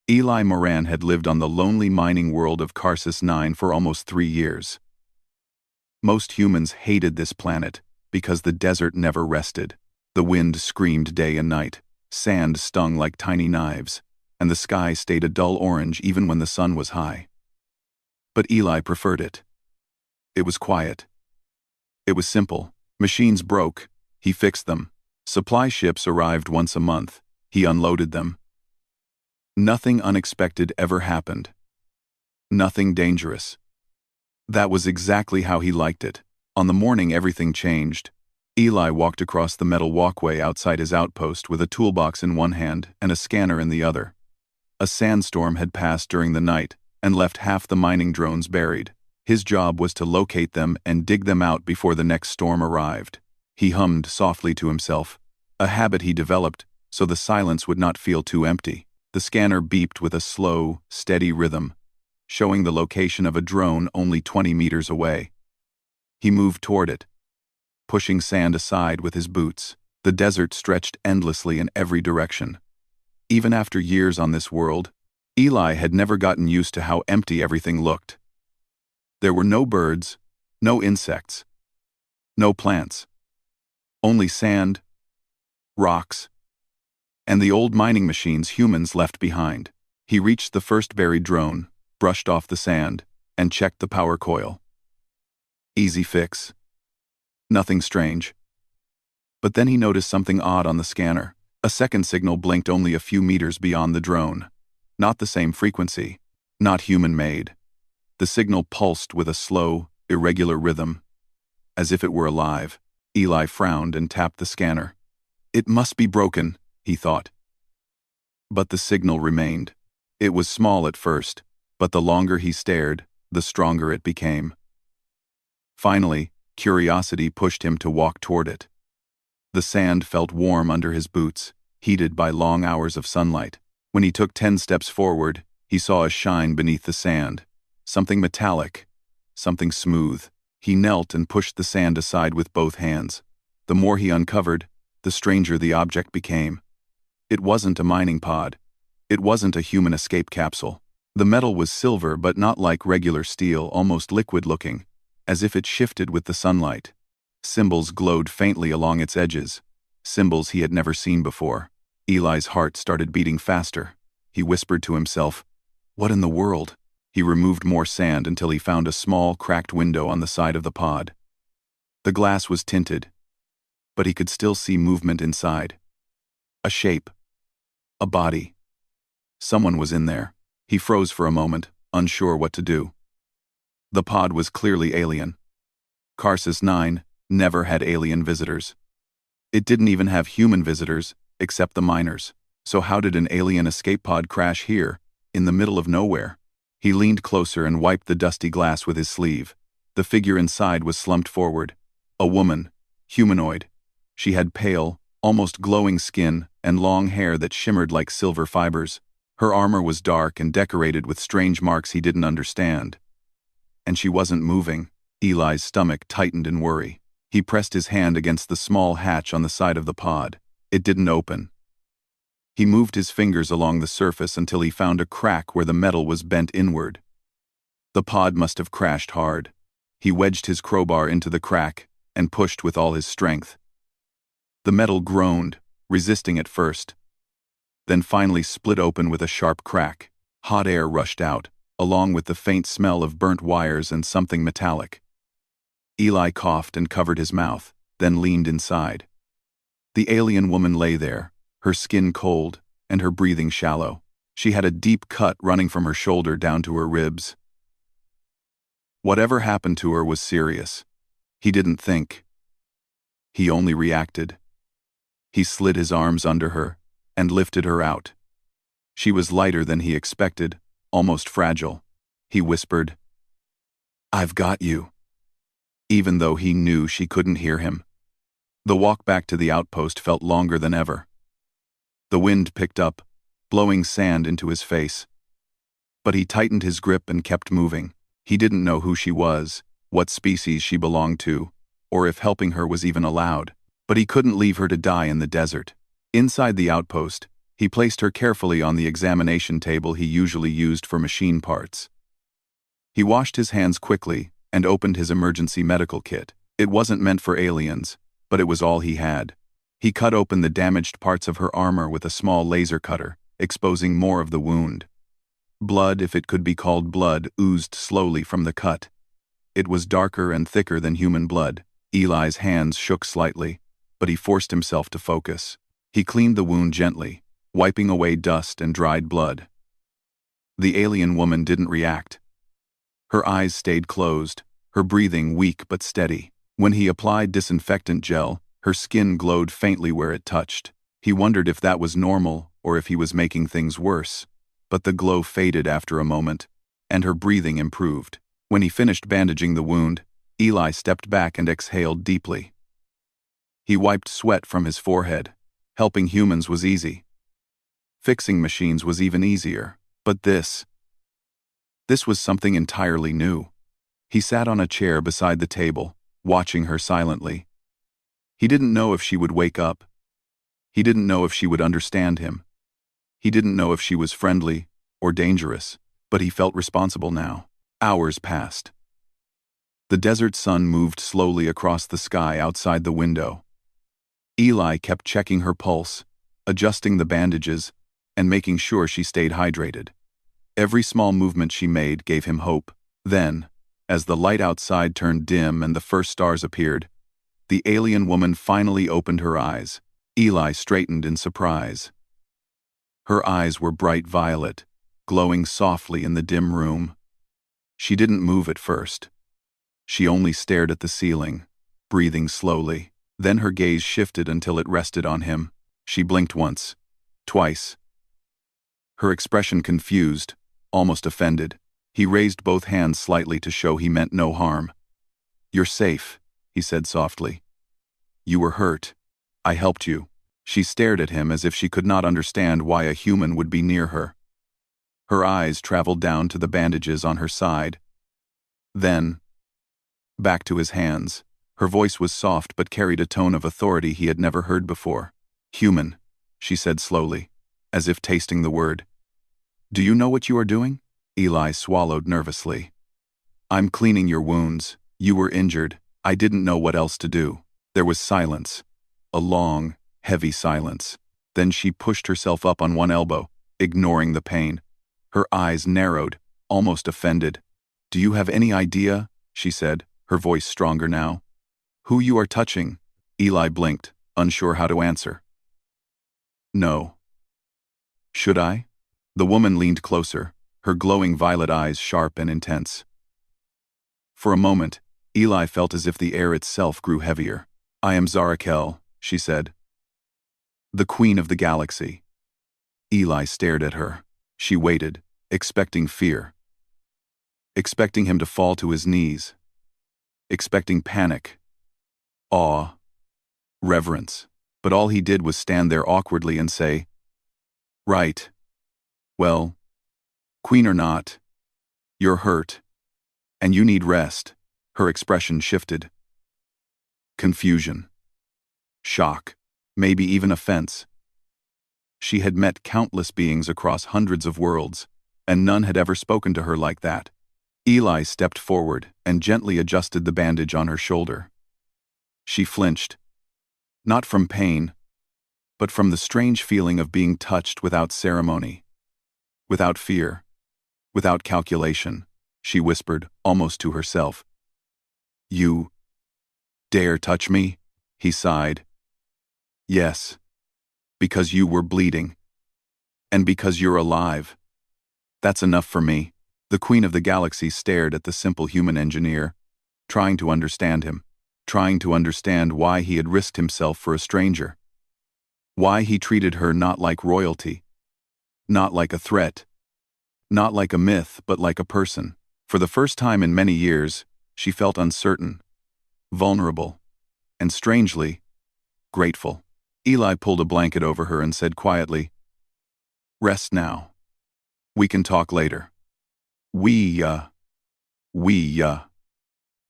Eli Moran had lived on the lonely mining world of Karsus 9 for almost 3 years. Most humans hated this planet because the desert never rested. The wind screamed day and night, sand stung like tiny knives, and the sky stayed a dull orange even when the sun was high. But Eli preferred it. It was quiet. It was simple. Machines broke. He fixed them. Supply ships arrived once a month. He unloaded them. Nothing unexpected ever happened. Nothing dangerous. That was exactly how he liked it. On the morning everything changed. Eli walked across the metal walkway outside his outpost with a toolbox in one hand and a scanner in the other. A sandstorm had passed during the night and left half the mining drones buried. His job was to locate them and dig them out before the next storm arrived. He hummed softly to himself, a habit he developed so the silence would not feel too empty. The scanner beeped with a slow, steady rhythm, showing the location of a drone only 20 meters away. He moved toward it, pushing sand aside with his boots. The desert stretched endlessly in every direction. Even after years on this world, Eli had never gotten used to how empty everything looked. There were no birds, no insects, no plants. Only sand, rocks, and the old mining machines humans left behind. He reached the first buried drone, brushed off the sand, and checked the power coil. Easy fix. Nothing strange. But then he noticed something odd on the scanner. A second signal blinked only a few meters beyond the drone. Not the same frequency, not human-made. The signal pulsed with a slow, irregular rhythm, as if it were alive. Eli frowned and tapped the scanner. It must be broken, he thought. But the signal remained. It was small at first, but the longer he stared, the stronger it became. Finally, curiosity pushed him to walk toward it. The sand felt warm under his boots, heated by long hours of sunlight. When he took 10 steps forward, he saw a shine beneath the sand. Something metallic, something smooth. He knelt and pushed the sand aside with both hands. The more he uncovered, the stranger the object became. It wasn't a mining pod. It wasn't a human escape capsule. The metal was silver but not like regular steel, almost liquid-looking, as if it shifted with the sunlight. Symbols glowed faintly along its edges, symbols he had never seen before. Eli's heart started beating faster. He whispered to himself, "What in the world?" He removed more sand until he found a small, cracked window on the side of the pod. The glass was tinted, but he could still see movement inside. A shape. A body. Someone was in there. He froze for a moment, unsure what to do. The pod was clearly alien. Karsus 9 never had alien visitors. It didn't even have human visitors, except the miners. So how did an alien escape pod crash here, in the middle of nowhere? He leaned closer and wiped the dusty glass with his sleeve. The figure inside was slumped forward. A woman, humanoid. She had pale, almost glowing skin and long hair that shimmered like silver fibers. Her armor was dark and decorated with strange marks he didn't understand. And she wasn't moving. Eli's stomach tightened in worry. He pressed his hand against the small hatch on the side of the pod. It didn't open. He moved his fingers along the surface until he found a crack where the metal was bent inward. The pod must have crashed hard. He wedged his crowbar into the crack and pushed with all his strength. The metal groaned, resisting at first, then finally split open with a sharp crack. Hot air rushed out, along with the faint smell of burnt wires and something metallic. Eli coughed and covered his mouth, then leaned inside. The alien woman lay there, her skin cold and her breathing shallow. She had a deep cut running from her shoulder down to her ribs. Whatever happened to her was serious. He didn't think. He only reacted. He slid his arms under her and lifted her out. She was lighter than he expected, almost fragile. He whispered, "I've got you," even though he knew she couldn't hear him. The walk back to the outpost felt longer than ever. The wind picked up, blowing sand into his face. But he tightened his grip and kept moving. He didn't know who she was, what species she belonged to, or if helping her was even allowed. But he couldn't leave her to die in the desert. Inside the outpost, He placed her carefully on the examination table he usually used for machine parts. He washed his hands quickly and opened his emergency medical kit. It wasn't meant for aliens, but it was all he had. He cut open the damaged parts of her armor with a small laser cutter, exposing more of the wound. Blood, if it could be called blood, oozed slowly from the cut. It was darker and thicker than human blood. Eli's hands shook slightly, but he forced himself to focus. He cleaned the wound gently, wiping away dust and dried blood. The alien woman didn't react. Her eyes stayed closed, her breathing weak but steady. When he applied disinfectant gel, her skin glowed faintly where it touched. He wondered if that was normal or if he was making things worse, but the glow faded after a moment, and her breathing improved. When he finished bandaging the wound, Eli stepped back and exhaled deeply. He wiped sweat from his forehead. Helping humans was easy. Fixing machines was even easier. But this was something entirely new. He sat on a chair beside the table, watching her silently. He didn't know if she would wake up. He didn't know if she would understand him. He didn't know if she was friendly or dangerous, but he felt responsible now. Hours passed. The desert sun moved slowly across the sky outside the window. Eli kept checking her pulse, adjusting the bandages, and making sure she stayed hydrated. Every small movement she made gave him hope. Then, as the light outside turned dim and the first stars appeared, the alien woman finally opened her eyes. Eli straightened in surprise. Her eyes were bright violet, glowing softly in the dim room. She didn't move at first. She only stared at the ceiling, breathing slowly. Then her gaze shifted until it rested on him. She blinked once, twice. Her expression confused, almost offended. He raised both hands slightly to show he meant no harm. "You're safe," he said softly. "You were hurt. I helped you." She stared at him as if she could not understand why a human would be near her. Her eyes traveled down to the bandages on her side. Then, back to his hands. Her voice was soft but carried a tone of authority he had never heard before. "Human," she said slowly, as if tasting the word. "Do you know what you are doing?" Eli swallowed nervously. "I'm cleaning your wounds. You were injured. I didn't know what else to do." There was silence. A long, heavy silence. Then she pushed herself up on one elbow, ignoring the pain. Her eyes narrowed, almost offended. "Do you have any idea," she said, her voice stronger now, "who you are touching?" Eli blinked, unsure how to answer. "No." "Should I?" The woman leaned closer, her glowing violet eyes sharp and intense. For a moment, Eli felt as if the air itself grew heavier. "I am Zarakel," she said. "The Queen of the Galaxy." Eli stared at her. She waited, expecting fear. Expecting him to fall to his knees. Expecting panic, awe, reverence. But all he did was stand there awkwardly and say, "Right. Well, queen or not, you're hurt, and you need rest." Her expression shifted. Confusion. Shock. Maybe even offense. She had met countless beings across hundreds of worlds, and none had ever spoken to her like that. Eli stepped forward and gently adjusted the bandage on her shoulder. She flinched. Not from pain, but from the strange feeling of being touched without ceremony. Without fear. Without calculation. She whispered, almost to herself. "You dare touch me?" He sighed. "Yes. Because you were bleeding. And because you're alive. That's enough for me." The Queen of the Galaxy stared at the simple human engineer, trying to understand him, trying to understand why he had risked himself for a stranger. Why he treated her not like royalty, not like a threat, not like a myth, but like a person. For the first time in many years, she felt uncertain, vulnerable, and strangely, grateful. Eli pulled a blanket over her and said quietly, "Rest now. We can talk later."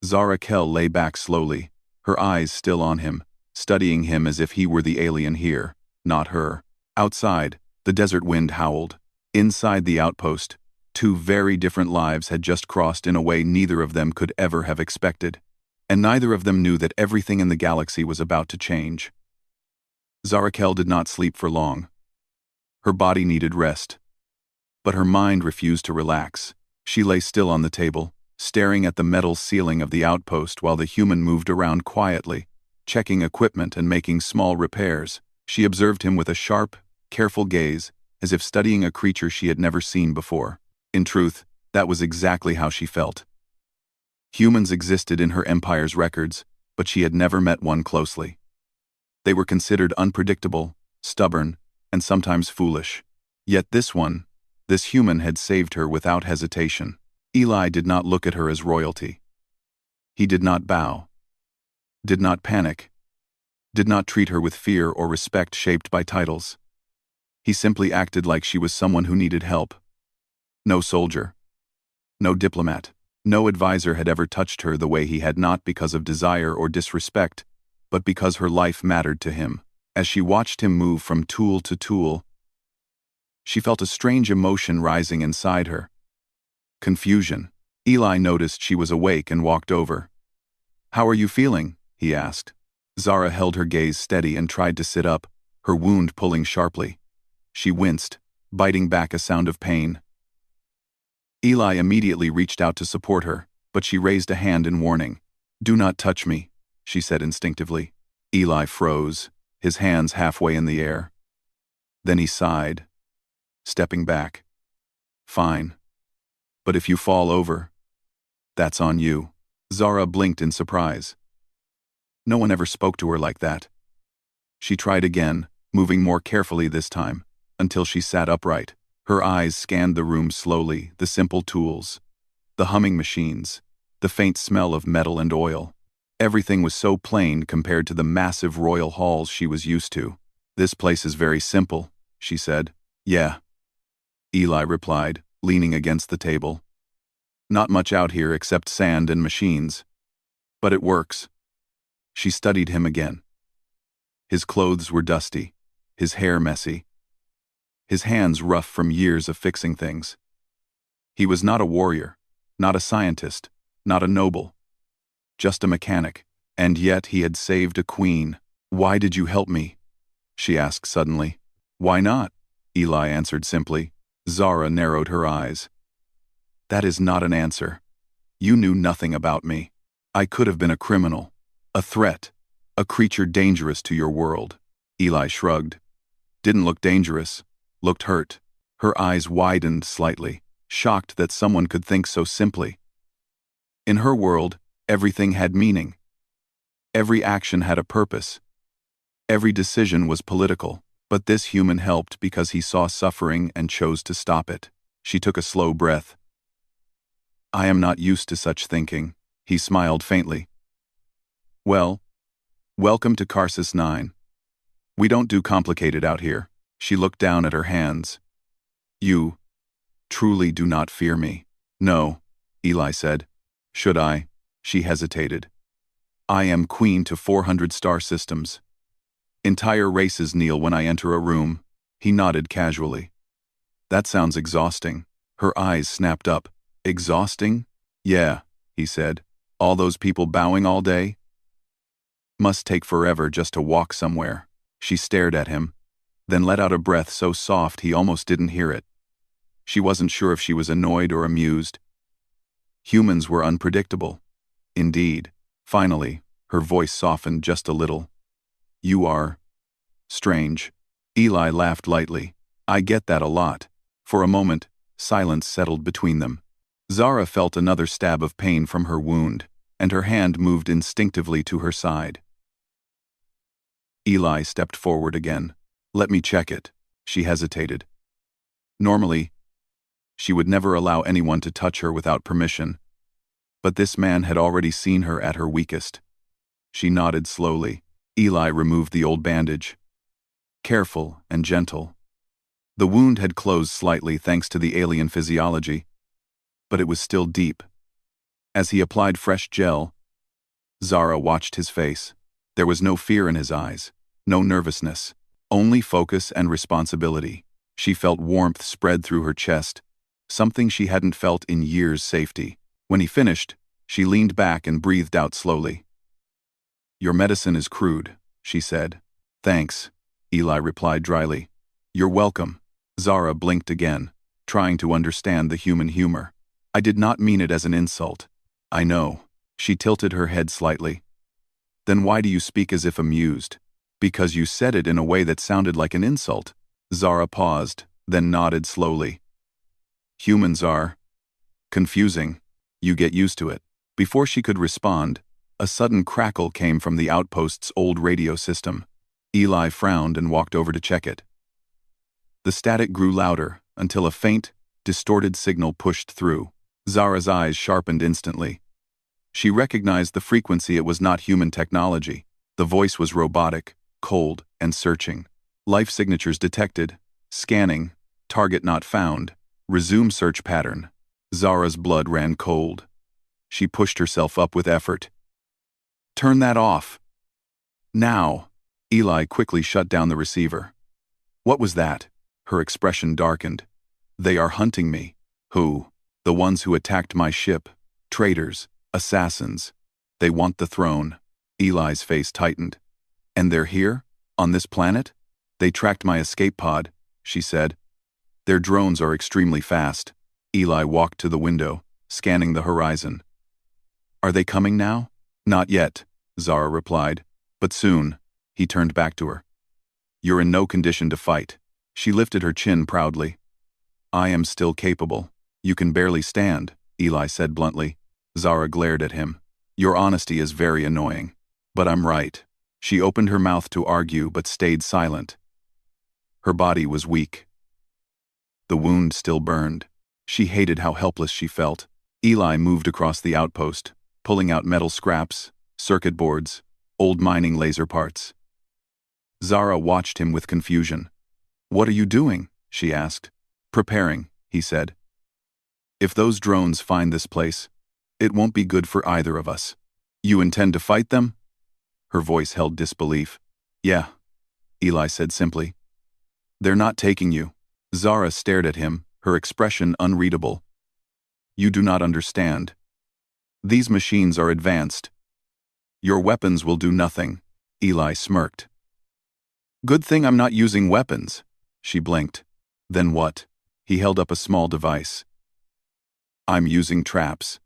Zarakel lay back slowly, her eyes still on him, studying him as if he were the alien here, not her. Outside, The desert wind howled. Inside the outpost, two very different lives had just crossed in a way neither of them could ever have expected. And neither of them knew that everything in the galaxy was about to change. Zarakel did not sleep for long. Her body needed rest. But her mind refused to relax. She lay still on the table, staring at the metal ceiling of the outpost while the human moved around quietly, checking equipment and making small repairs. She observed him with a sharp, careful gaze, as if studying a creature she had never seen before. In truth, that was exactly how she felt. Humans existed in her empire's records, but she had never met one closely. They were considered unpredictable, stubborn, and sometimes foolish. Yet this human had saved her without hesitation. Eli did not look at her as royalty. He did not bow, did not panic, did not treat her with fear or respect shaped by titles. He simply acted like she was someone who needed help. No soldier, no diplomat, no advisor had ever touched her the way he had, not because of desire or disrespect, but because her life mattered to him. As she watched him move from tool to tool, she felt a strange emotion rising inside her. Confusion. Eli noticed she was awake and walked over. "How are you feeling?" he asked. Zara held her gaze steady and tried to sit up, her wound pulling sharply. She winced, biting back a sound of pain. Eli immediately reached out to support her, but she raised a hand in warning. "Do not touch me," she said instinctively. Eli froze, his hands halfway in the air. Then he sighed, stepping back. "Fine. But if you fall over, that's on you." Zara blinked in surprise. No one ever spoke to her like that. She tried again, moving more carefully this time, until she sat upright. Her eyes scanned the room slowly, the simple tools, the humming machines, the faint smell of metal and oil. Everything was so plain compared to the massive royal halls she was used to. "This place is very simple," she said. "Yeah," Eli replied, leaning against the table. "Not much out here except sand and machines. But it works." She studied him again. His clothes were dusty, his hair messy, his hands rough from years of fixing things. He was not a warrior, not a scientist, not a noble, just a mechanic, and yet he had saved a queen. "Why did you help me?" she asked suddenly. "Why not?" Eli answered simply. Zara narrowed her eyes. "That is not an answer. You knew nothing about me. I could have been a criminal, a threat, a creature dangerous to your world." Eli shrugged. "Didn't look dangerous, looked hurt." Her eyes widened slightly, shocked that someone could think so simply. In her world, everything had meaning. Every action had a purpose. Every decision was political, but this human helped because he saw suffering and chose to stop it. She took a slow breath. "I am not used to such thinking," he smiled faintly. "Well, welcome to Karsus 9. We don't do complicated out here." She looked down at her hands. "You truly do not fear me." "No," Eli said. "Should I?" She hesitated. "I am queen to 400 star systems. Entire races kneel when I enter a room." He nodded casually. "That sounds exhausting." Her eyes snapped up. "Exhausting?" "Yeah," he said. "All those people bowing all day? Must take forever just to walk somewhere." She stared at him, then let out a breath so soft he almost didn't hear it. She wasn't sure if she was annoyed or amused. Humans were unpredictable. Indeed. Finally, her voice softened just a little. "You are strange." Eli laughed lightly. "I get that a lot." For a moment, silence settled between them. Zara felt another stab of pain from her wound, and her hand moved instinctively to her side. Eli stepped forward again. "Let me check it." She hesitated. Normally, she would never allow anyone to touch her without permission, but this man had already seen her at her weakest. She nodded slowly. Eli removed the old bandage. Careful and gentle. The wound had closed slightly thanks to the alien physiology, but it was still deep. As he applied fresh gel, Zara watched his face. There was no fear in his eyes, no nervousness, only focus and responsibility. She felt warmth spread through her chest, something she hadn't felt in years. Safety. When he finished, she leaned back and breathed out slowly. "Your medicine is crude," she said. "Thanks," Eli replied dryly. "You're welcome." Zara blinked again, trying to understand the human humor. "I did not mean it as an insult." "I know." She tilted her head slightly. "Then why do you speak as if amused?" "Because you said it in a way that sounded like an insult." Zara paused, then nodded slowly. "Humans are confusing. You get used to it." Before she could respond, a sudden crackle came from the outpost's old radio system. Eli frowned and walked over to check it. The static grew louder until a faint, distorted signal pushed through. Zara's eyes sharpened instantly. She recognized the frequency. It was not human technology. The voice was robotic, cold, and searching. "Life signatures detected. Scanning. Target not found. Resume search pattern." Zara's blood ran cold. She pushed herself up with effort. "Turn that off. Now." Eli quickly shut down the receiver. "What was that?" Her expression darkened. "They are hunting me." "Who?" "The ones who attacked my ship. Traitors. Assassins. They want the throne." Eli's face tightened. "And they're here? On this planet?" "They tracked my escape pod," she said. "Their drones are extremely fast." Eli walked to the window, scanning the horizon. "Are they coming now?" "Not yet," Zara replied. "But soon." He turned back to her. "You're in no condition to fight." She lifted her chin proudly. "I am still capable." "You can barely stand," Eli said bluntly. Zara glared at him. "Your honesty is very annoying." "But I'm right." She opened her mouth to argue but stayed silent. Her body was weak. The wound still burned. She hated how helpless she felt. Eli moved across the outpost, pulling out metal scraps, circuit boards, old mining laser parts. Zara watched him with confusion. "What are you doing?" she asked. "Preparing," he said. "If those drones find this place, it won't be good for either of us." "You intend to fight them?" Her voice held disbelief. "Yeah," Eli said simply. "They're not taking you." Zara stared at him, her expression unreadable. "You do not understand. These machines are advanced. Your weapons will do nothing." Eli smirked. "Good thing I'm not using weapons." She blinked. "Then what?" He held up a small device. "I'm using traps."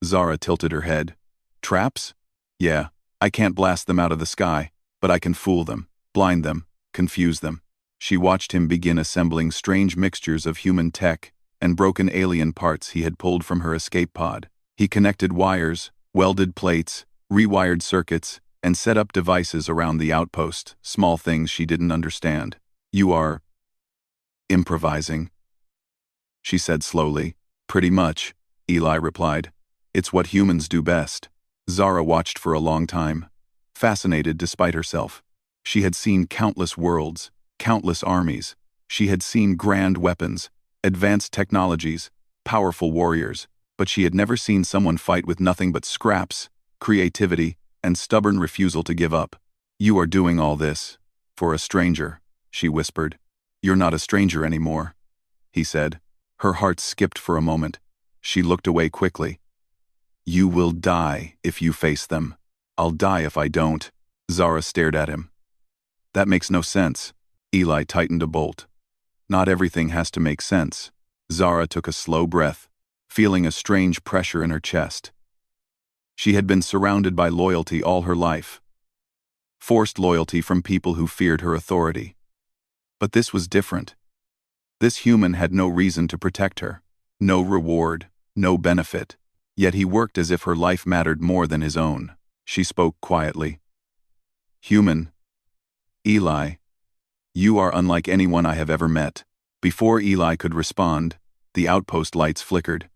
Zara tilted her head. "Traps?" "Yeah, I can't blast them out of the sky, but I can fool them, blind them, confuse them." She watched him begin assembling strange mixtures of human tech and broken alien parts he had pulled from her escape pod. He connected wires, welded plates, rewired circuits, and set up devices around the outpost, small things she didn't understand. "You are improvising," she said slowly. "Pretty much," Eli replied. "It's what humans do best." Zara watched for a long time, fascinated despite herself. She had seen countless worlds, countless armies. She had seen grand weapons, advanced technologies, powerful warriors, but she had never seen someone fight with nothing but scraps, creativity, and stubborn refusal to give up. "You are doing all this for a stranger," she whispered. "You're not a stranger anymore," he said. Her heart skipped for a moment. She looked away quickly. "You will die if you face them." "I'll die if I don't." Zara stared at him. "That makes no sense." Eli tightened a bolt. "Not everything has to make sense." Zara took a slow breath, feeling a strange pressure in her chest. She had been surrounded by loyalty all her life. Forced loyalty from people who feared her authority. But this was different. This human had no reason to protect her, no reward, no benefit. Yet he worked as if her life mattered more than his own. She spoke quietly. "Human. Eli. You are unlike anyone I have ever met." Before Eli could respond, the outpost lights flickered.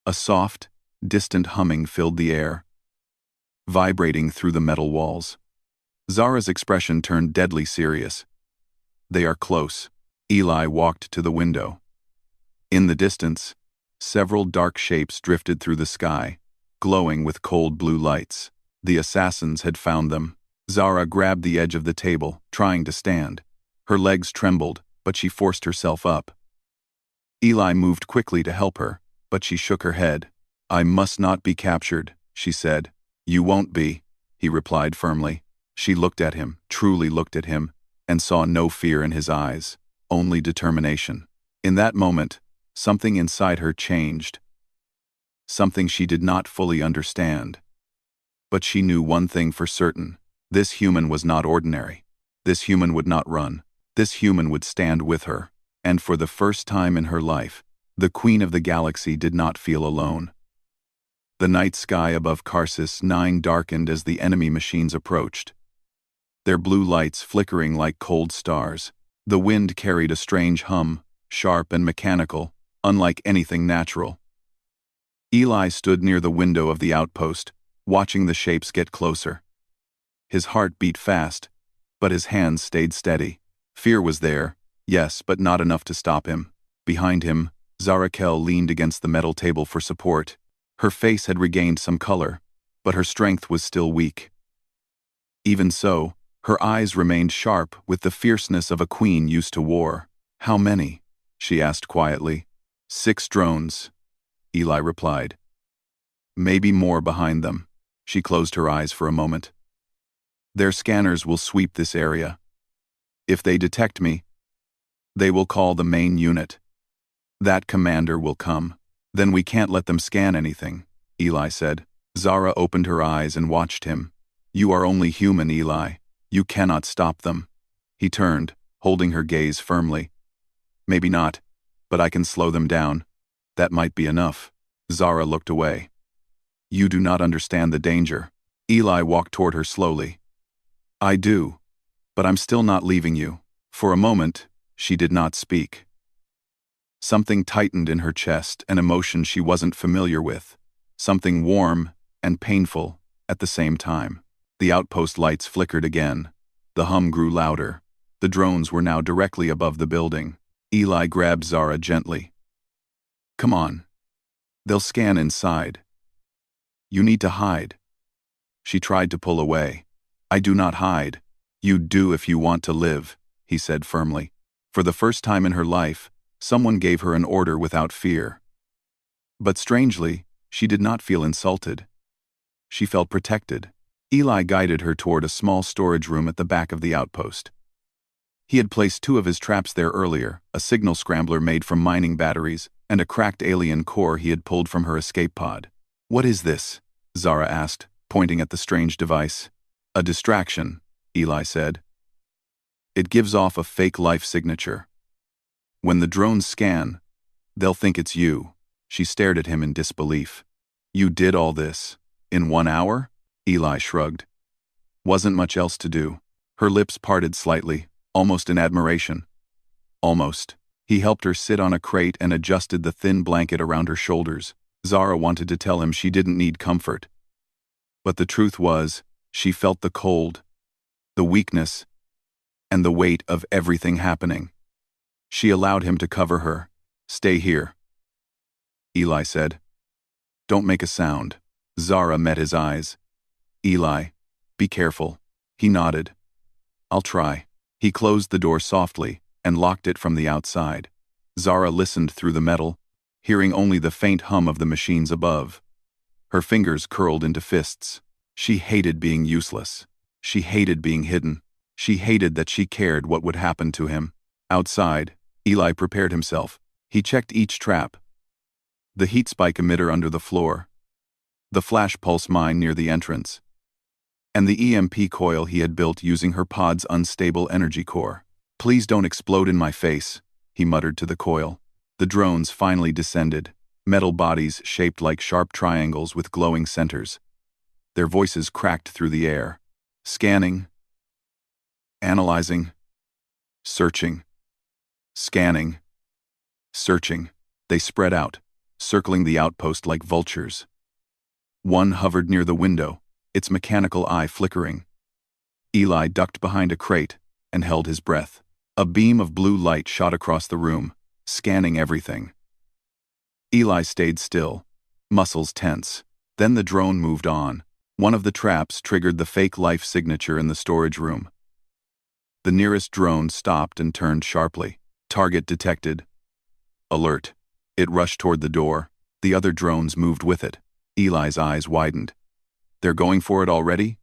A soft, distant humming filled the air, vibrating through the metal walls. Zara's expression turned deadly serious. "They are close." Eli walked to the window. In the distance, several dark shapes drifted through the sky, glowing with cold blue lights. The assassins had found them. Zara grabbed the edge of the table, trying to stand. Her legs trembled, but she forced herself up. Eli moved quickly to help her, but she shook her head. "I must not be captured," she said. "You won't be," he replied firmly. She looked at him, truly looked at him, and saw no fear in his eyes, only determination. In that moment, something inside her changed. Something she did not fully understand. But she knew one thing for certain. This human was not ordinary. This human would not run. This human would stand with her. And for the first time in her life, the Queen of the Galaxy did not feel alone. The night sky above Karsus 9 darkened as the enemy machines approached, their blue lights flickering like cold stars. The wind carried a strange hum, sharp and mechanical, unlike anything natural. Eli stood near the window of the outpost, watching the shapes get closer. His heart beat fast, but his hands stayed steady. Fear was there, yes, but not enough to stop him. Behind him, Zarakel leaned against the metal table for support. Her face had regained some color, but her strength was still weak. Even so, her eyes remained sharp with the fierceness of a queen used to war. "How many?" she asked quietly. 6 drones, Eli replied. "Maybe more behind them." She closed her eyes for a moment. "Their scanners will sweep this area. If they detect me, they will call the main unit. That commander will come. Then we can't let them scan anything," Eli said. Zara opened her eyes and watched him. "You are only human, Eli. You cannot stop them." He turned, holding her gaze firmly. "Maybe not, but I can slow them down. That might be enough." Zara looked away. "You do not understand the danger." Eli walked toward her slowly. "I do, but I'm still not leaving you." For a moment, she did not speak. Something tightened in her chest, an emotion she wasn't familiar with. Something warm and painful at the same time. The outpost lights flickered again. The hum grew louder. The drones were now directly above the building. Eli grabbed Zara gently. "Come on. They'll scan inside. You need to hide." She tried to pull away. "I do not hide. You do if you want to live," he said firmly. For the first time in her life, someone gave her an order without fear. But strangely, she did not feel insulted. She felt protected. Eli guided her toward a small storage room at the back of the outpost. He had placed 2 of his traps there earlier, a signal scrambler made from mining batteries, and a cracked alien core he had pulled from her escape pod. "What is this?" Zara asked, pointing at the strange device. "A distraction," Eli said. "It gives off a fake life signature. When the drones scan, they'll think it's you." She stared at him in disbelief. "You did all this in 1 hour?" Eli shrugged. "Wasn't much else to do." Her lips parted slightly, almost in admiration. Almost. He helped her sit on a crate and adjusted the thin blanket around her shoulders. Zara wanted to tell him she didn't need comfort. But the truth was, she felt the cold, the weakness, and the weight of everything happening. She allowed him to cover her. "Stay here," Eli said. "Don't make a sound." Zara met his eyes. "Eli, be careful." He nodded. "I'll try." He closed the door softly and locked it from the outside. Zara listened through the metal, hearing only the faint hum of the machines above. Her fingers curled into fists. She hated being useless. She hated being hidden. She hated that she cared what would happen to him. Outside, Eli prepared himself. He checked each trap. The heat spike emitter under the floor. The flash pulse mine near the entrance. And the EMP coil he had built using her pod's unstable energy core. "Please don't explode in my face," he muttered to the coil. The drones finally descended, metal bodies shaped like sharp triangles with glowing centers. Their voices cracked through the air. Scanning. Analyzing. Searching. Scanning. Searching. They spread out, circling the outpost like vultures. One hovered near the window, its mechanical eye flickering. Eli ducked behind a crate and held his breath. A beam of blue light shot across the room, scanning everything. Eli stayed still, muscles tense. Then the drone moved on. One of the traps triggered the fake life signature in the storage room. The nearest drone stopped and turned sharply. Target detected. Alert. It rushed toward the door. The other drones moved with it. Eli's eyes widened. They're going for it already?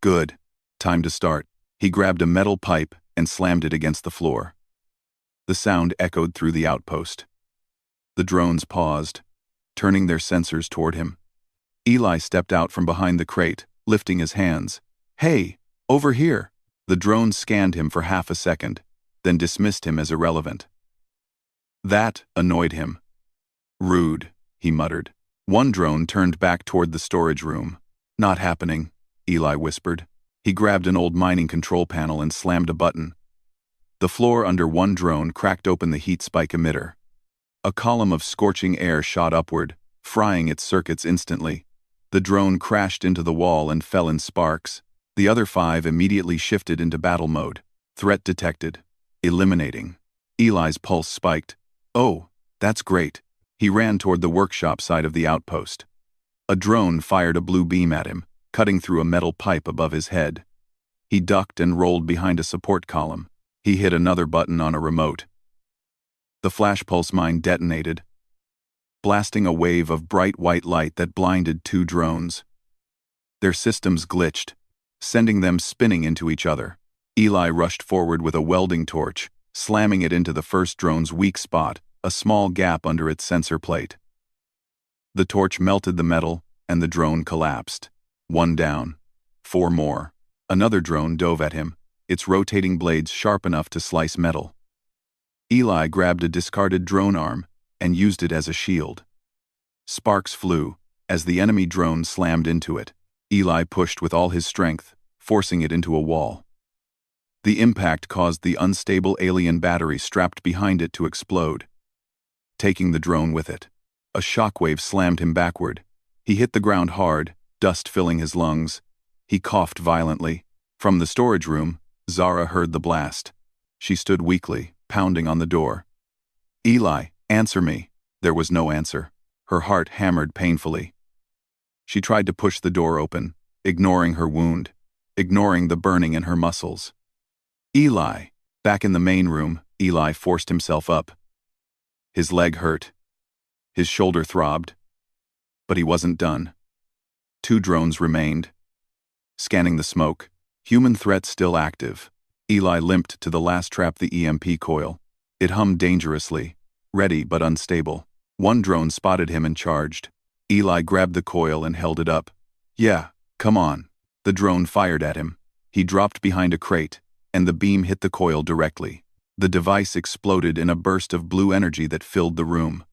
Good. Time to start. He grabbed a metal pipe and slammed it against the floor. The sound echoed through the outpost. The drones paused, turning their sensors toward him. Eli stepped out from behind the crate, lifting his hands. Hey, over here! The drones scanned him for half a second, then dismissed him as irrelevant. That annoyed him. Rude, he muttered. One drone turned back toward the storage room. Not happening, Eli whispered. He grabbed an old mining control panel and slammed a button. The floor under one drone cracked open the heat spike emitter. A column of scorching air shot upward, frying its circuits instantly. The drone crashed into the wall and fell in sparks. The other 5 immediately shifted into battle mode. Threat detected. Eliminating. Eli's pulse spiked. Oh, that's great. He ran toward the workshop side of the outpost. A drone fired a blue beam at him, cutting through a metal pipe above his head. He ducked and rolled behind a support column. He hit another button on a remote. The flash pulse mine detonated, blasting a wave of bright white light that blinded 2 drones. Their systems glitched, sending them spinning into each other. Eli rushed forward with a welding torch, slamming it into the first drone's weak spot, a small gap under its sensor plate. The torch melted the metal, and the drone collapsed. 1 down. 4 more. Another drone dove at him, its rotating blades sharp enough to slice metal. Eli grabbed a discarded drone arm and used it as a shield. Sparks flew as the enemy drone slammed into it. Eli pushed with all his strength, forcing it into a wall. The impact caused the unstable alien battery strapped behind it to explode, taking the drone with it. A shockwave slammed him backward. He hit the ground hard, dust filling his lungs. He coughed violently. From the storage room, Zara heard the blast. She stood weakly, pounding on the door. Eli, answer me. There was no answer. Her heart hammered painfully. She tried to push the door open, ignoring her wound, ignoring the burning in her muscles. Eli. Back in the main room, Eli forced himself up. His leg hurt. His shoulder throbbed. But he wasn't done. 2 drones remained. Scanning the smoke. Human threat still active. Eli limped to the last trap, the EMP coil. It hummed dangerously, ready but unstable. 1 drone spotted him and charged. Eli grabbed the coil and held it up. Yeah, come on. The drone fired at him. He dropped behind a crate, and the beam hit the coil directly. The device exploded in a burst of blue energy that filled the room.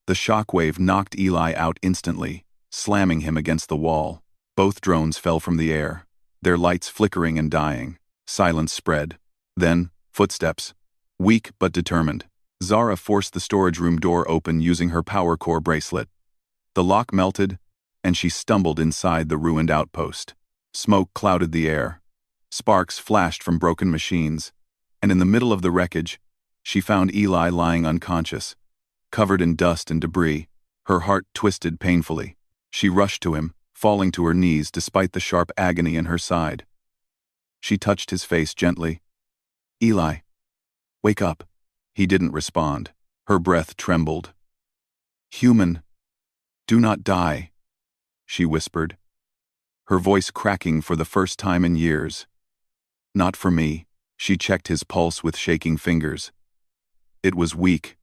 The shockwave knocked Eli out instantly, slamming him against the wall. Both drones fell from the air, their lights flickering and dying. Silence spread. Then, footsteps. Weak but determined. Zara forced the storage room door open using her power core bracelet. The lock melted, and she stumbled inside the ruined outpost. Smoke clouded the air. Sparks flashed from broken machines, and in the middle of the wreckage, she found Eli lying unconscious, covered in dust and debris. Her heart twisted painfully. She rushed to him, falling to her knees despite the sharp agony in her side. She touched his face gently. Eli, wake up. He didn't respond. Her breath trembled. Human, do not die, she whispered, her voice cracking for the first time in years. Not for me. She checked his pulse with shaking fingers. It was weak.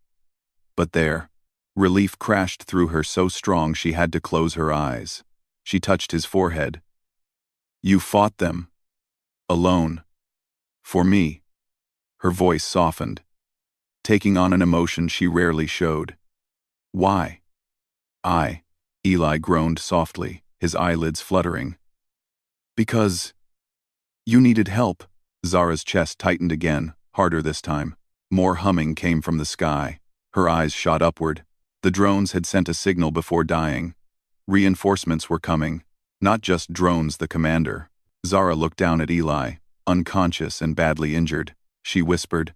But there, relief crashed through her so strong she had to close her eyes. She touched his forehead. You fought them. Alone. For me. Her voice softened, taking on an emotion she rarely showed. Why? Eli groaned softly, his eyelids fluttering. Because you needed help. Zara's chest tightened again, harder this time. More humming came from the sky. Her eyes shot upward. The drones had sent a signal before dying. Reinforcements were coming. Not just drones, the commander. Zara looked down at Eli, unconscious and badly injured. She whispered,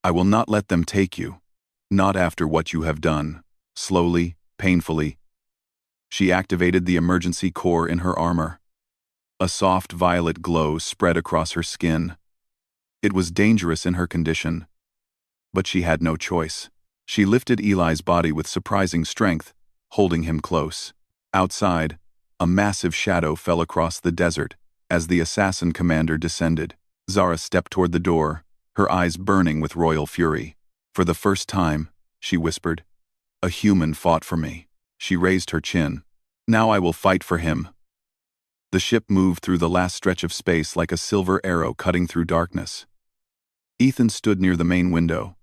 I will not let them take you. Not after what you have done. Slowly, painfully. She activated the emergency core in her armor. A soft violet glow spread across her skin. It was dangerous in her condition, but she had no choice. She lifted Eli's body with surprising strength, holding him close. Outside, a massive shadow fell across the desert as the assassin commander descended. Zara stepped toward the door, her eyes burning with royal fury. "For the first time," she whispered, "a human fought for me." She raised her chin. "Now I will fight for him." The ship moved through the last stretch of space like a silver arrow cutting through darkness. Ethan stood near the main window,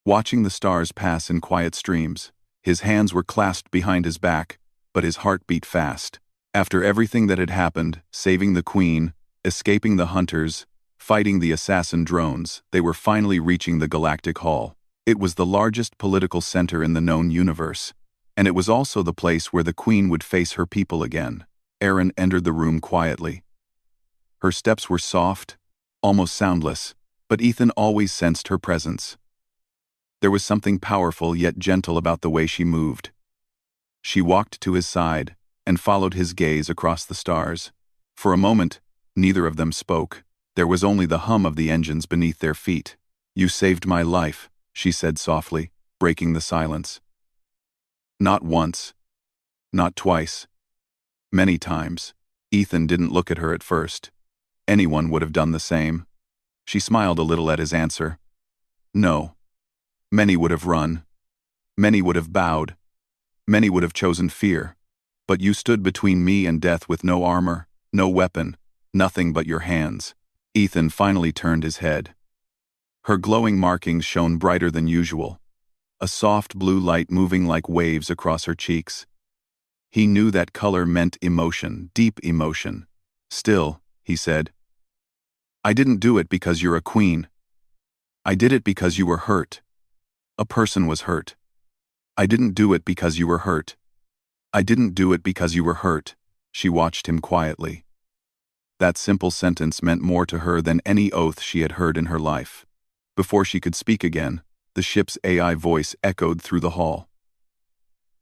watching the stars pass in quiet streams. His hands were clasped behind his back, but his heart beat fast. After everything that had happened, saving the Queen, escaping the hunters, fighting the assassin drones, they were finally reaching the Galactic Hall. It was the largest political center in the known universe, and it was also the place where the Queen would face her people again. Erin entered the room quietly. Her steps were soft, almost soundless, but Ethan always sensed her presence. There was something powerful yet gentle about the way she moved. She walked to his side and followed his gaze across the stars. For a moment, neither of them spoke. There was only the hum of the engines beneath their feet. "You saved my life," she said softly, breaking the silence. Not once. Not twice. Many times. Ethan didn't look at her at first. Anyone would have done the same. She smiled a little at his answer. "No. Many would have run. Many would have bowed. Many would have chosen fear. But you stood between me and death with no armor, no weapon, nothing but your hands." Ethan finally turned his head. Her glowing markings shone brighter than usual, a soft blue light moving like waves across her cheeks. He knew that color meant emotion, deep emotion. "Still," he said, "I didn't do it because you're a queen. I did it because you were hurt. A person was hurt. I didn't do it because you were hurt. I didn't do it because you were hurt." She watched him quietly. That simple sentence meant more to her than any oath she had heard in her life. Before she could speak again, the ship's AI voice echoed through the hall.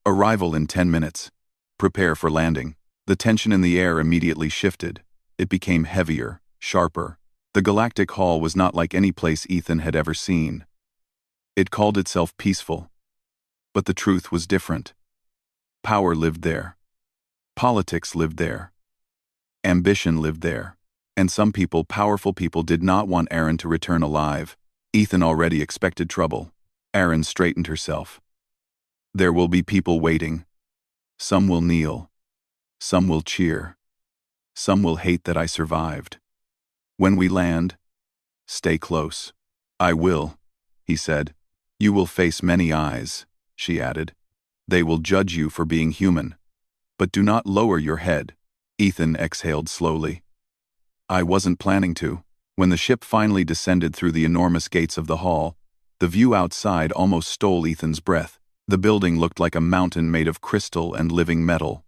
"Arrival in 10 minutes. Prepare for landing." The tension in the air immediately shifted. It became heavier, sharper. The Galactic Hall was not like any place Ethan had ever seen. It called itself peaceful. But the truth was different. Power lived there. Politics lived there. Ambition lived there. And some people, powerful people, did not want Erin to return alive. Ethan already expected trouble. Erin straightened herself. "There will be people waiting. Some will kneel. Some will cheer. Some will hate that I survived. When we land, stay close." "I will," he said. "You will face many eyes," she added. "They will judge you for being human. But do not lower your head." Ethan exhaled slowly. "I wasn't planning to." When the ship finally descended through the enormous gates of the hall, the view outside almost stole Ethan's breath. The building looked like a mountain made of crystal and living metal,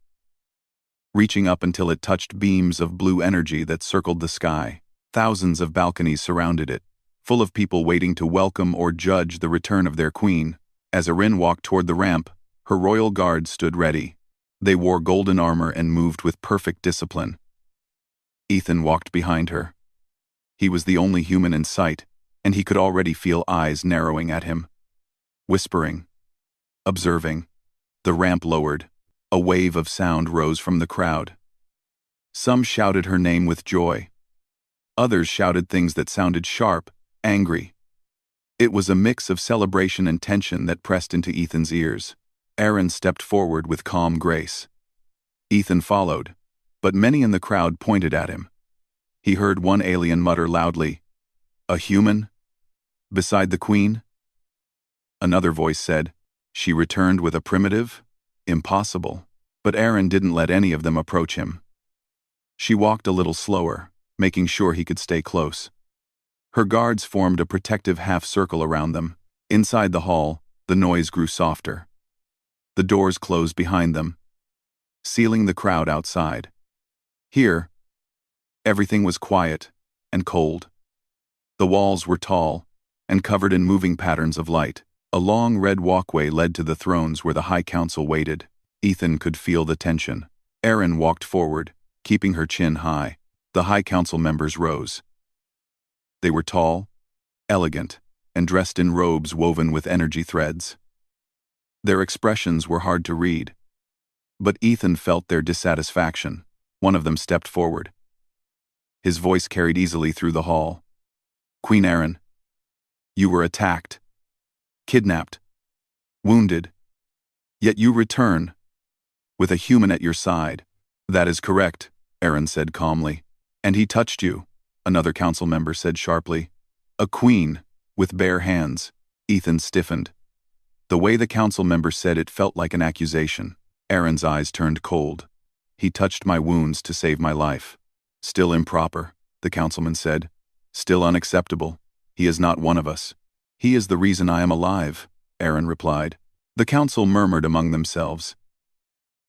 reaching up until it touched beams of blue energy that circled the sky. Thousands of balconies surrounded it, full of people waiting to welcome or judge the return of their queen. As Erin walked toward the ramp, her royal guard stood ready. They wore golden armor and moved with perfect discipline. Ethan walked behind her. He was the only human in sight, and he could already feel eyes narrowing at him. Whispering. Observing. The ramp lowered. A wave of sound rose from the crowd. Some shouted her name with joy. Others shouted things that sounded sharp, angry. It was a mix of celebration and tension that pressed into Ethan's ears. Erin stepped forward with calm grace. Ethan followed, but many in the crowd pointed at him. He heard one alien mutter loudly, "A human? Beside the queen?" Another voice said, "She returned with a primitive? Impossible." But Erin didn't let any of them approach him. She walked a little slower, making sure he could stay close. Her guards formed a protective half-circle around them. Inside the hall, the noise grew softer. The doors closed behind them, sealing the crowd outside. Here, everything was quiet and cold. The walls were tall and covered in moving patterns of light. A long red walkway led to the thrones where the High Council waited. Ethan could feel the tension. Erin walked forward, keeping her chin high. The High Council members rose. They were tall, elegant, and dressed in robes woven with energy threads. Their expressions were hard to read, but Ethan felt their dissatisfaction. One of them stepped forward. His voice carried easily through the hall. "Queen Erin, you were attacked, kidnapped, wounded, yet you return, with a human at your side." "That is correct," Erin said calmly. "And he touched you," another council member said sharply. "A queen, with bare hands." Ethan stiffened. The way the council member said it felt like an accusation. Erin's eyes turned cold. "He touched my wounds to save my life." "Still improper," the councilman said. "Still unacceptable. He is not one of us." "He is the reason I am alive," Erin replied. The council murmured among themselves.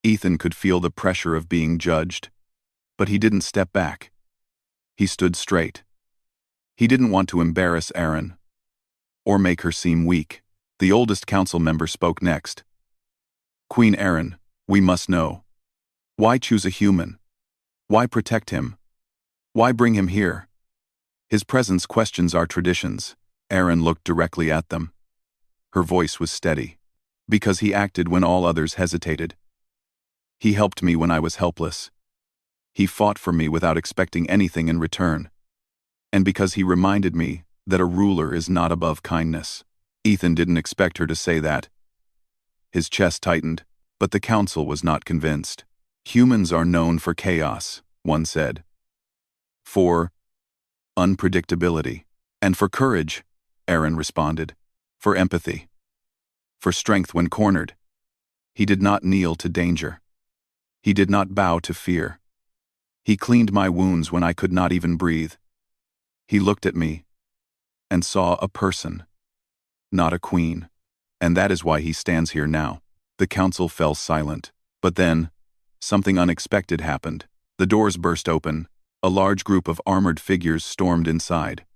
Ethan could feel the pressure of being judged, but he didn't step back. He stood straight. He didn't want to embarrass Erin or make her seem weak. The oldest council member spoke next. "Queen Erin, we must know. Why choose a human? Why protect him? Why bring him here? His presence questions our traditions." Erin looked directly at them. Her voice was steady. "Because he acted when all others hesitated. He helped me when I was helpless. He fought for me without expecting anything in return. And because he reminded me that a ruler is not above kindness." Ethan didn't expect her to say that. His chest tightened, but the council was not convinced. "Humans are known for chaos," one said. "For unpredictability. And for courage," Erin responded. "For empathy. For strength when cornered." He did not kneel to danger. He did not bow to fear. He cleaned my wounds when I could not even breathe. He looked at me and saw a person, not a queen. And that is why he stands here now. The council fell silent. But then, something unexpected happened. The doors burst open. A large group of armored figures stormed inside.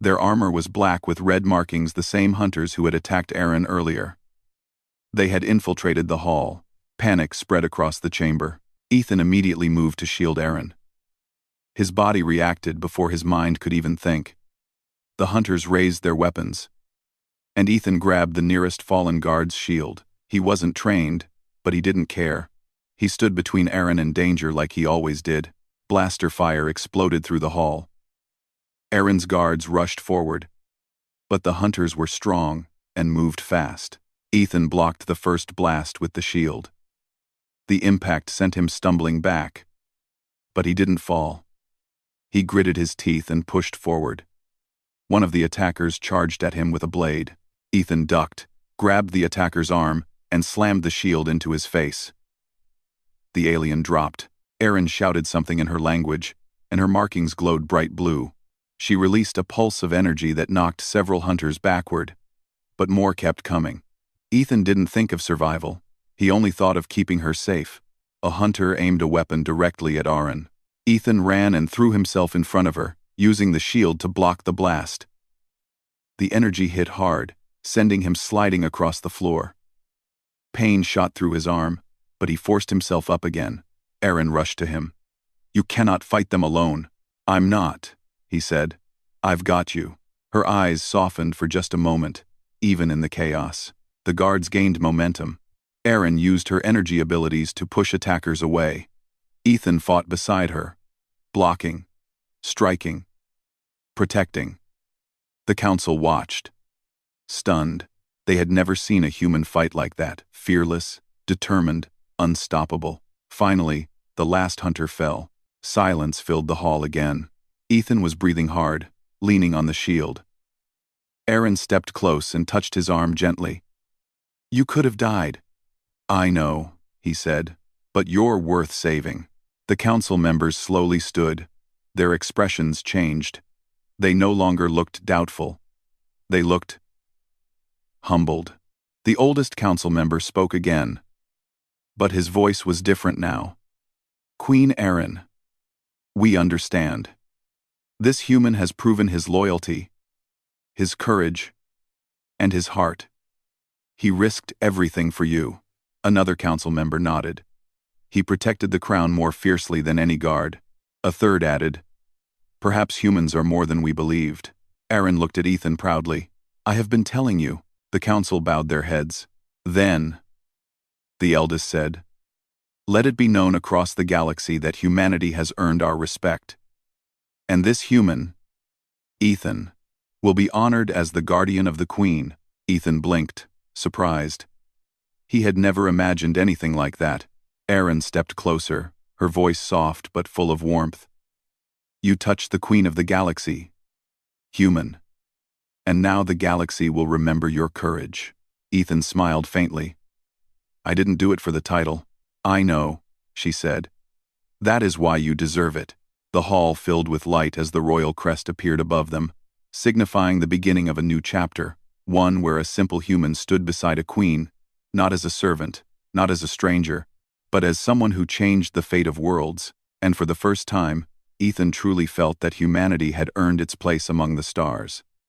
Their armor was black with red markings, the same hunters who had attacked Erin earlier. They had infiltrated the hall. Panic spread across the chamber. Ethan immediately moved to shield Erin. His body reacted before his mind could even think. The hunters raised their weapons, and Ethan grabbed the nearest fallen guard's shield. He wasn't trained, but he didn't care. He stood between Erin and danger like he always did. Blaster fire exploded through the hall. Erin's guards rushed forward, but the hunters were strong and moved fast. Ethan blocked the first blast with the shield. The impact sent him stumbling back, but he didn't fall. He gritted his teeth and pushed forward. One of the attackers charged at him with a blade. Ethan ducked, grabbed the attacker's arm, and slammed the shield into his face. The alien dropped. Erin shouted something in her language, and her markings glowed bright blue. She released a pulse of energy that knocked several hunters backward, but more kept coming. Ethan didn't think of survival. He only thought of keeping her safe. A hunter aimed a weapon directly at Erin. Ethan ran and threw himself in front of her, using the shield to block the blast. The energy hit hard, sending him sliding across the floor. Pain shot through his arm, but he forced himself up again. Erin rushed to him. "You cannot fight them alone." "I'm not," he said. "I've got you." Her eyes softened for just a moment, even in the chaos. The guards gained momentum. Erin used her energy abilities to push attackers away. Ethan fought beside her, blocking, striking, protecting. The council watched, stunned. They had never seen a human fight like that, fearless, determined, unstoppable. Finally, the last hunter fell. Silence filled the hall again. Ethan was breathing hard, leaning on the shield. Erin stepped close and touched his arm gently. "You could have died." "I know," he said, "but you're worth saving." The council members slowly stood. Their expressions changed. They no longer looked doubtful. They looked humbled. The oldest council member spoke again, but his voice was different now. "Queen Erin, we understand. This human has proven his loyalty, his courage, and his heart. He risked everything for you." Another council member nodded. He protected the crown more fiercely than any guard. A third added, "Perhaps humans are more than we believed." Aaron looked at Ethan proudly. "I have been telling you." The council bowed their heads. "Then," the eldest said, "let it be known across the galaxy that humanity has earned our respect. And this human, Ethan, will be honored as the guardian of the Queen." Ethan blinked, surprised. He had never imagined anything like that. Aaron stepped closer, her voice soft but full of warmth. "You touched the Queen of the Galaxy, human. And now the galaxy will remember your courage." Ethan smiled faintly. "I didn't do it for the title." "I know," she said. "That is why you deserve it." The hall filled with light as the royal crest appeared above them, signifying the beginning of a new chapter, one where a simple human stood beside a queen, not as a servant, not as a stranger, but as someone who changed the fate of worlds. And for the first time, Ethan truly felt that humanity had earned its place among the stars.